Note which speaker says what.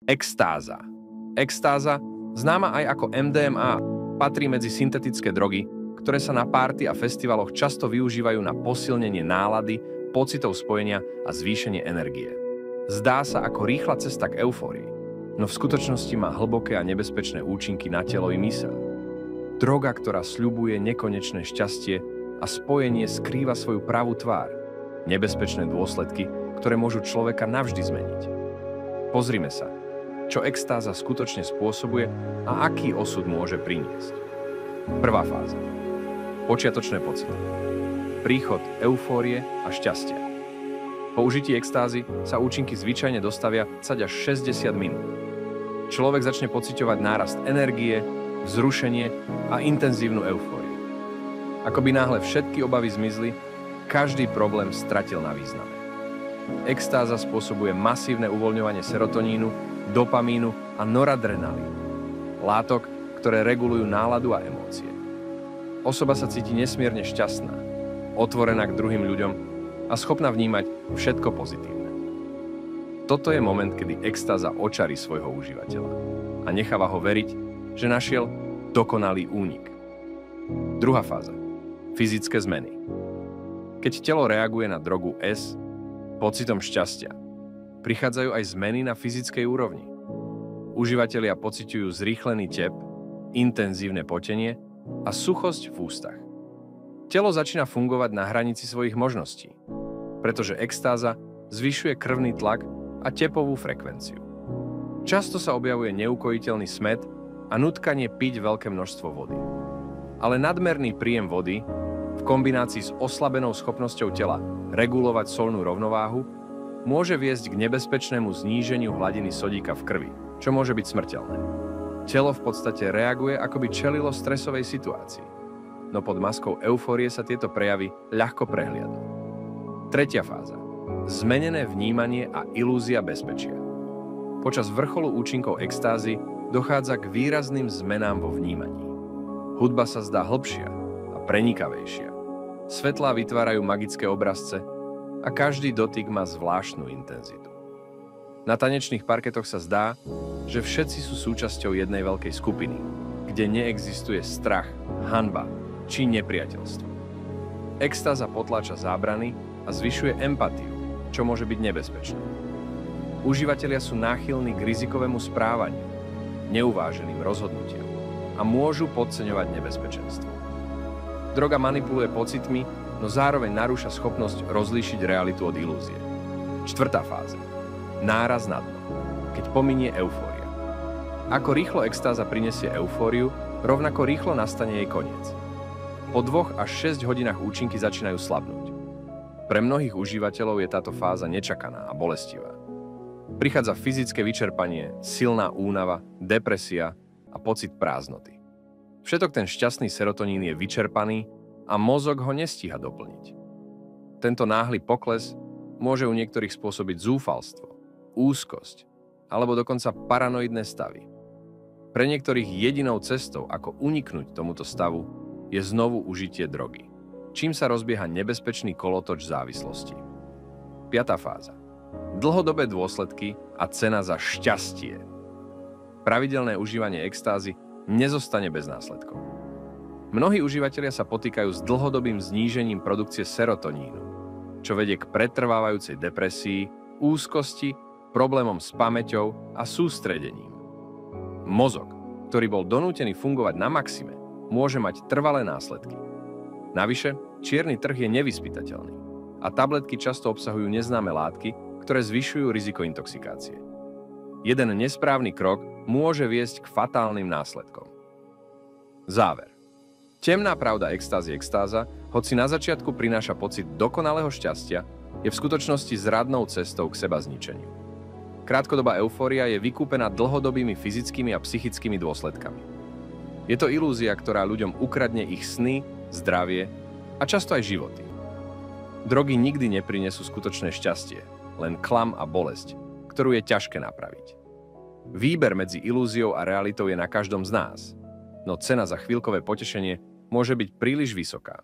Speaker 1: Extáza. Extáza, známa aj ako MDMA, patrí medzi syntetické drogy, ktoré sa na párty a festivaloch často využívajú na posilnenie nálady, pocitov spojenia a zvýšenie energie. Zdá sa ako rýchla cesta k eufórii, no v skutočnosti má hlboké a nebezpečné účinky na telo i myseľ. Droga, ktorá sľubuje nekonečné šťastie a spojenie, skrýva svoju pravú tvár, nebezpečné dôsledky, ktoré môžu človeka navždy zmeniť. Pozrime sa, čo extáza skutočne spôsobuje a aký osud môže priniesť. Prvá fáza. Počiatočné pocity. Príchod eufórie a šťastia. Po užití extázy sa účinky zvyčajne dostavia 30 až 60 minút. Človek začne pociťovať nárast energie, vzrušenie a intenzívnu eufóriu. Ako by náhle všetky obavy zmizli, každý problém stratil na význame. Extáza spôsobuje masívne uvoľňovanie serotonínu, dopamínu a noradrenalínu, látok, ktoré regulujú náladu a emócie. Osoba sa cíti nesmierne šťastná, otvorená k druhým ľuďom a schopná vnímať všetko pozitívne. Toto je moment, kedy extáza očarí svojho užívateľa a necháva ho veriť, že našiel dokonalý únik. Druhá fáza. Fyzické zmeny. Keď telo reaguje na drogu S pocitom šťastia, prichádzajú aj zmeny na fyzickej úrovni. Užívatelia pociťujú zrýchlený tep, intenzívne potenie a suchosť v ústach. Telo začína fungovať na hranici svojich možností, pretože extáza zvyšuje krvný tlak a tepovú frekvenciu. Často sa objavuje neukojiteľný smäd a nutkanie piť veľké množstvo vody. Ale nadmerný príjem vody v kombinácii s oslabenou schopnosťou tela regulovať soľnú rovnováhu môže viesť k nebezpečnému zníženiu hladiny sodíka v krvi, čo môže byť smrteľné. Telo v podstate reaguje, ako by čelilo stresovej situácii, no pod maskou eufórie sa tieto prejavy ľahko prehliadnú. Tretia fáza. Zmenené vnímanie a ilúzia bezpečia. Počas vrcholu účinkov extázy dochádza k výrazným zmenám vo vnímaní. Hudba sa zdá hlbšia a prenikavejšia. Svetlá vytvárajú magické obrazce a každý dotyk má zvláštnu intenzitu. Na tanečných parketoch sa zdá, že všetci sú súčasťou jednej veľkej skupiny, kde neexistuje strach, hanba či nepriateľstvo. Extáza potláča zábrany a zvyšuje empatiu, čo môže byť nebezpečné. Užívatelia sú náchylní k rizikovému správaniu, neuváženým rozhodnutiam a môžu podceňovať nebezpečenstvo. Droga manipuluje pocitmi, no zároveň narúša schopnosť rozlíšiť realitu od ilúzie. Štvrtá fáza. Náraz na dno, keď pominie eufória. Ako rýchlo extáza prinesie eufóriu, rovnako rýchlo nastane jej koniec. Po 2 až 6 hodinách účinky začínajú slabnúť. Pre mnohých užívateľov je táto fáza nečakaná a bolestivá. Prichádza fyzické vyčerpanie, silná únava, depresia a pocit prázdnoty. Všetok ten šťastný serotonín je vyčerpaný a mozog ho nestíha doplniť. Tento náhly pokles môže u niektorých spôsobiť zúfalstvo, úzkosť alebo dokonca paranoidné stavy. Pre niektorých jedinou cestou, ako uniknúť tomuto stavu, je znovu užitie drogy, čím sa rozbieha nebezpečný kolotoč závislosti. 5. fáza. Dlhodobé dôsledky a cena za šťastie. Pravidelné užívanie extázy nezostane bez následkov. Mnohí užívatelia sa potýkajú s dlhodobým znížením produkcie serotonínu, čo vedie k pretrvávajúcej depresii, úzkosti, problémom s pamäťou a sústredením. Mozog, ktorý bol donútený fungovať na maxime, môže mať trvalé následky. Navyše, čierny trh je nevyspytateľný a tabletky často obsahujú neznáme látky, ktoré zvyšujú riziko intoxikácie. Jeden nesprávny krok môže viesť k fatálnym následkom. Záver. Temná pravda extázy extáza, hoci na začiatku prináša pocit dokonalého šťastia, je v skutočnosti zradnou cestou k seba zničeniu. Krátkodobá eufória je vykúpená dlhodobými fyzickými a psychickými dôsledkami. Je to ilúzia, ktorá ľuďom ukradne ich sny, zdravie a často aj životy. Drogy nikdy neprinesú skutočné šťastie, len klam a bolesť, ktorú je ťažké napraviť. Výber medzi ilúziou a realitou je na každom z nás, no cena za chvíľkové potešenie môže byť príliš vysoká.